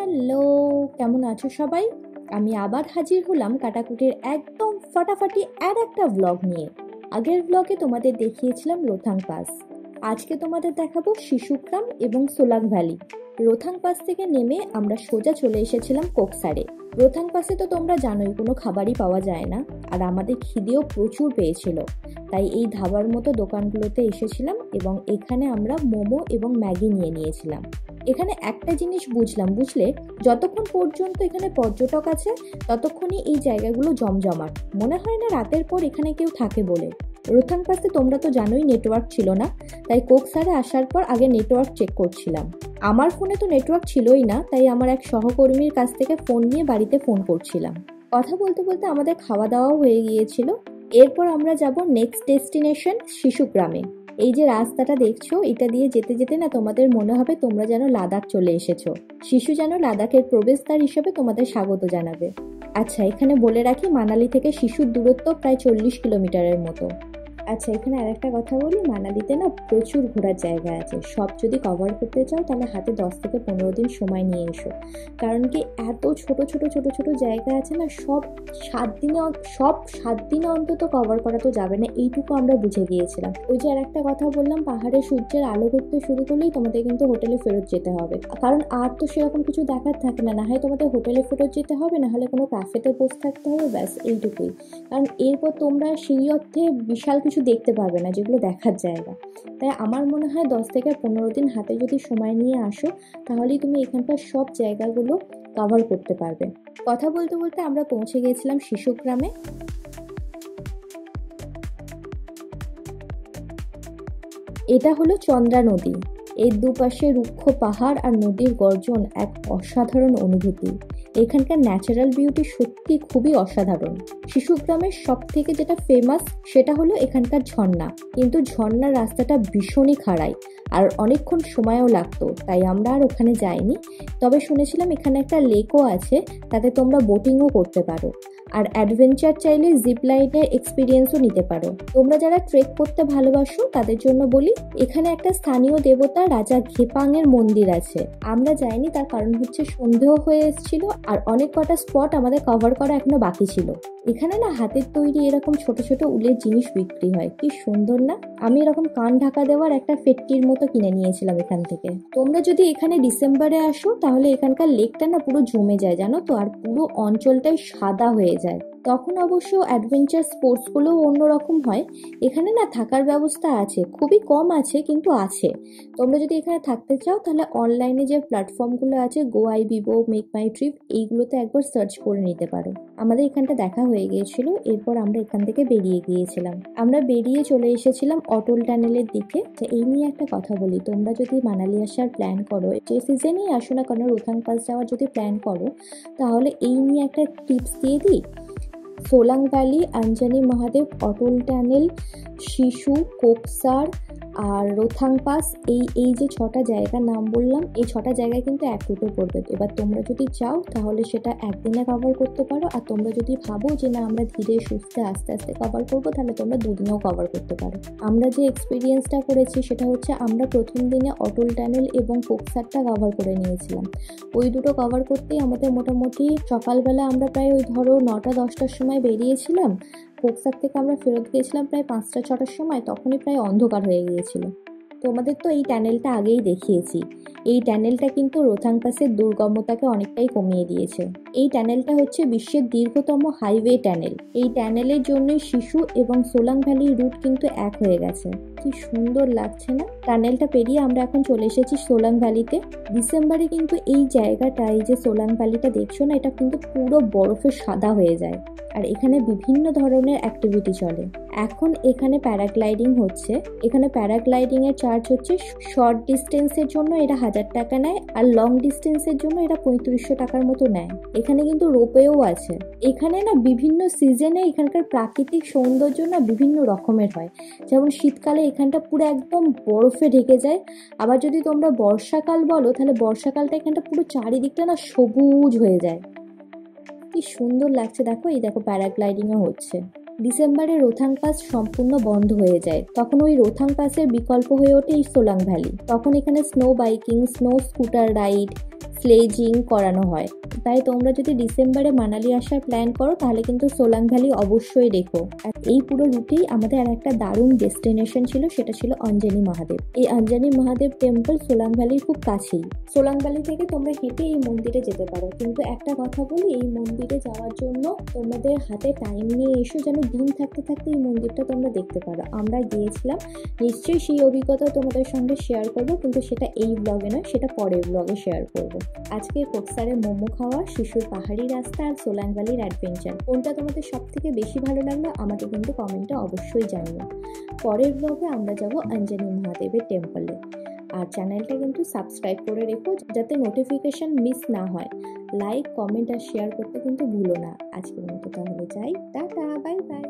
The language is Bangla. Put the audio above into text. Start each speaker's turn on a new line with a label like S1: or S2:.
S1: হ্যালো, কেমন আছো সবাই? আমি আবার হাজির হলাম কাটাকুটির একদম ফাটাফাটি আর একটা ব্লগ নিয়ে। আগের ব্লগে তোমাদের দেখিয়েছিলাম রোথাং পাস। আজকে তোমাদের দেখাবো শিশুগ্রাম এবং সোলাং ভ্যালি। রোথাং পাস থেকে নেমে আমরা সোজা চলে এসেছিলাম কোকসারে। রোথাং পাসে তো তোমরা জানোই কোনো খাবারই পাওয়া যায় না, আর আমাদের খিদেও প্রচুর পেয়েছিল, তাই এই ধাবার মতো দোকানগুলোতে এসেছিলাম এবং এখানে আমরা মোমো এবং ম্যাগি নিয়েছিলাম। এখানে একটা জিনিস বুঝলে যতক্ষণ পর্যন্ত এখানে পর্যটক আছে ততক্ষণই এই জায়গাগুলো জমজমাট, মনে হয় না রাতের পর এখানে কেউ থাকে বলে। রোথাং পাসে তোমরা তো জানোই নেটওয়ার্ক ছিল না, তাই কোকসারে আসার পর আগে নেটওয়ার্ক চেক করছিলাম। আমার ফোনে তো নেটওয়ার্ক ছিলই না, তাই আমার এক সহকর্মীর কাছ থেকে ফোন নিয়ে বাড়িতে ফোন করছিলাম। কথা বলতে বলতে আমাদের খাওয়া দাওয়াও হয়ে গিয়েছিল। এরপর আমরা যাব নেক্সট ডেস্টিনেশন শিশুগ্রামে। এই যে রাস্তাটা দেখছো, এটা দিয়ে যেতে যেতে না তোমাদের মনে হবে তোমরা যেন লাদাখ চলে এসেছো। শিশু যেন লাদাখের প্রবেশদ্বার হিসেবে তোমাদের স্বাগত জানাবে। আচ্ছা, এখানে বলে রাখি মানালি থেকে শিশুর দূরত্ব প্রায় 40 কিলোমিটারের মতো। আচ্ছা, এখানে আরেকটা কথা বলি, মানালিতে না প্রচুর ঘোরার জায়গা আছে। সব যদি কভার করতে চাও তাহলে হাতে 10 থেকে 15 দিন সময় নিয়ে এসো, কারণ কি এত ছোট ছোট জায়গা আছে না, সব 7 দিনে অন্তত কভার করা তো যাবে না, এইটুকু আমরা বুঝে গিয়েছিলাম। ওই যে আরেকটা কথা বললাম, পাহাড়ে সূর্যের আলো করতে শুরু করলেই তোমাদের কিন্তু হোটেলে ফেরত যেতে হবে, কারণ আর তো সেরকম কিছু দেখার থাকে না। হয় তোমাদের হোটেলে ফেরত যেতে হবে, না হলে কোনো ক্যাফেতে বসে থাকতে হবে, ব্যাস এইটুকুই। কারণ এরপর তোমরা সেই অর্থে বিশাল কিছু দেখতে পাবে না যেগুলো দেখার জায়গা। তাই আমার মনে হয় 10 থেকে 15 দিন হাতে যদি সময় নিয়ে আসো, তাহলেই তুমি এখানকার সব জায়গাগুলো কভার করতে পারবে। কথা বলতে বলতে আমরা পৌঁছে গিয়েছিলাম শিশুগ্রামে। এটা হলো চন্দ্রা নদী। এর দুপাশে রুক্ষ পাহাড় আর নদীর গর্জন এক অসাধারণ অনুভূতি। এখানকার ন্যাচারাল বিউটি সত্যি খুবই অসাধারণ। শিশুগ্রামের সব থেকে যেটা ফেমাস সেটা হলো এখানকার ঝর্ণা, কিন্তু ঝর্ণার রাস্তাটা ভীষণই খাড়াই আর অনেকক্ষণ সময়ও লাগতো, তাই আমরা আর ওখানে যাইনি। তবে শুনেছিলাম এখানে একটা লেকও আছে, তাতে তোমরা বোটিংও করতে পারো, আর অ্যাডভেঞ্চার চাইলে জিপ লাইনের এক্সপিরিয়েন্সও নিতে পারো। তোমরা যারা ট্রেক করতে ভালোবাসো তাদের জন্য বলি, এখানে একটা স্থানীয় দেবতা রাজা ঘেপাং এর মন্দির আছে। আমরা যাইনি, তার কারণ হচ্ছে সন্দেহ হয়ে এসেছিল, আর অনেক কটা স্পট আমাদের কভার করা এখনো বাকি ছিল। এখানে না হাতের তৈরি এরকম ছোট ছোট উলের জিনিস বিক্রি হয়, কি সুন্দর না। আমি এরকম কান ঢাকা দেওয়ার একটা ফেটকির মতো কিনে নিয়েছিলাম এখান থেকে। তোমরা যদি এখানে ডিসেম্বরে আসো তাহলে এখানকার লেকটা না পুরো জমে যায় জানো তো, আর পুরো অঞ্চলটাই সাদা হয়ে যায়। তখন অবশ্য অ্যাডভেঞ্চার স্পোর্টসগুলোও অন্যরকম হয়। এখানে না থাকার ব্যবস্থা আছে, খুবই কম আছে কিন্তু আছে। তোমরা যদি এখানে থাকতে চাও তাহলে অনলাইনে যে প্ল্যাটফর্মগুলো আছে, গোআইবিবো, মেক মাই ট্রিপ, এইগুলোতে একবার সার্চ করে নিতে পারো। আমাদের এখানটা দেখা হয়ে গিয়েছিল, এরপর আমরা এখান থেকে বেরিয়ে গিয়েছিলাম। আমরা বেরিয়ে চলে এসেছিলাম অটল টানেলের দিকে। এই নিয়ে একটা কথা বলি, তোমরা যদি মানালি আসার প্ল্যান করো, যে সিজনেই আসো না কেন, রোথাং পাস যাওয়ার যদি প্ল্যান করো, তাহলে এই নিয়ে একটা টিপস দিয়ে দিই। সোলাং ভ্যালি, আঞ্জানি মহাদেব, অটল টানেল, শিশু, কোকসার আর রোথাং পাস, এই যে 6টা জায়গার নাম বললাম, এই 6টা জায়গায় কিন্তু এক রুটে পড়বে। এবার তোমরা যদি চাও তাহলে সেটা একদিনে কভার করতে পারো, আর তোমরা যদি ভাবো যে না আমরা ধীরে সুস্থে আস্তে আস্তে কভার করবো, তাহলে তোমরা 2 দিনেও কভার করতে পারো। আমরা যে এক্সপিরিয়েন্সটা করেছি সেটা হচ্ছে, আমরা প্রথম দিনে অটল টানেল এবং কোকসারটা কভার করে নিয়েছিলাম। ওই দুটো কভার করতেই আমাদের মোটামুটি সকালবেলা আমরা প্রায় ওই ধরো 9টা-10টার সময় বেরিয়েছিলাম। কোকসার থেকে আমরা ফেরত গিয়েছিলাম প্রায় 5টা-6টার সময়, তখনই প্রায় অন্ধকার হয়ে গিয়েছিল। তোমাদের তো এই টানেলটা আগেই দেখিয়েছি। এই টানেলটা কিন্তু রোথাং পাসের দুর্গমতাকে অনেকটাই কমিয়ে দিয়েছে। এই টানেলটা হচ্ছে বিশ্বের দীর্ঘতম হাইওয়ে টানেল। এই টানেলের জন্যই শিশু এবং সোলাং ভ্যালির রুট কিন্তু এক হয়ে গেছে। কি সুন্দর লাগছে না? টানেলটা পেরিয়ে আমরা এখন চলে এসেছি সোলাং ভ্যালিতে। ডিসেম্বরে কিন্তু এই জায়গাটা, এই যে সোলাং ভ্যালিটা দেখছো না, এটা কিন্তু পুরো বরফে সাদা হয়ে যায়, আর এখানে বিভিন্ন ধরনের অ্যাক্টিভিটি চলে। এখন এখানে প্যারাগ্লাইডিং হচ্ছে। এখানে প্যারাগ্লাইডিং এর চার্জ হচ্ছে, শর্ট ডিস্টেন্সের জন্য এরা 1000 টাকা নেয়, আর লং ডিস্টেন্সের জন্য এরা 3500 টাকার মতো নেয়। এখানে কিন্তু রোপওয়েও আছে। এখানে না বিভিন্ন সিজনে এখানকার প্রাকৃতিক সৌন্দর্য না বিভিন্ন রকমের হয়। যেমন শীতকালে এখানটা পুরো একদম বরফে ঢেকে যায়, আবার যদি তোমরা বর্ষাকাল বলো তাহলে বর্ষাকালটা এখানটা পুরো চারিদিকটা না সবুজ হয়ে যায়। কি সুন্দর লাগছে দেখো, এই দেখো প্যারাগ্লাইডিংও হচ্ছে। ডিসেম্বরে রোথাং পাস সম্পূর্ণ বন্ধ হয়ে যায়, তখন ওই রোথাং পাসের বিকল্প হয়ে ওঠে এই সোলাং ভ্যালি। তখন এখানে snow biking, snow scooter ride, sledging করানো হয়। তাই তোমরা যদি ডিসেম্বরে মানালি আসার প্ল্যান করো তাহলে কিন্তু সোলাং ভ্যালি অবশ্যই দেখো। আর এই পুরো রুটেই আমাদের আর একটা দারুণ ডেস্টিনেশন ছিল, সেটা ছিল অঞ্জনি মহাদেব। এই অঞ্জনি মহাদেব টেম্পল সোলাং ভ্যালির খুব কাছেই। সোলাং ভ্যালি থেকে তোমরা হেঁটে এই মন্দিরে যেতে পারো, কিন্তু একটা কথা বলি, এই মন্দিরে যাওয়ার জন্য তোমাদের হাতে টাইম নিয়ে এসো, যেন দিন থাকতে থাকতে এই মন্দিরটা তোমরা দেখতে পারো। আমরা গিয়েছিলাম, নিশ্চয়ই সেই অভিজ্ঞতা তোমাদের সঙ্গে শেয়ার করবো, কিন্তু সেটা এই ব্লগে নয়, সেটা পরের ব্লগে শেয়ার করবো। আজকে কোকসারে মোমো খাওয়া, শিশুর পাহাড়ি রাস্তা আর সোলাং ভ্যালির অ্যাডভেঞ্চার, কোনটা তোমাদের সব থেকে বেশি ভালো লাগলো আমাকে কিন্তু কমেন্টে অবশ্যই জানিও। পরের ব্লগে আমরা যাব অঞ্জনি মহাদেবের টেম্পলে। আর চ্যানেলটা কিন্তু সাবস্ক্রাইব করে রেখো যাতে নোটিফিকেশন মিস না হয়। লাইক, কমেন্ট আর শেয়ার করতে কিন্তু ভুলো না। আজকের মতো তাহলে যাই, টাটা, বাই বাই।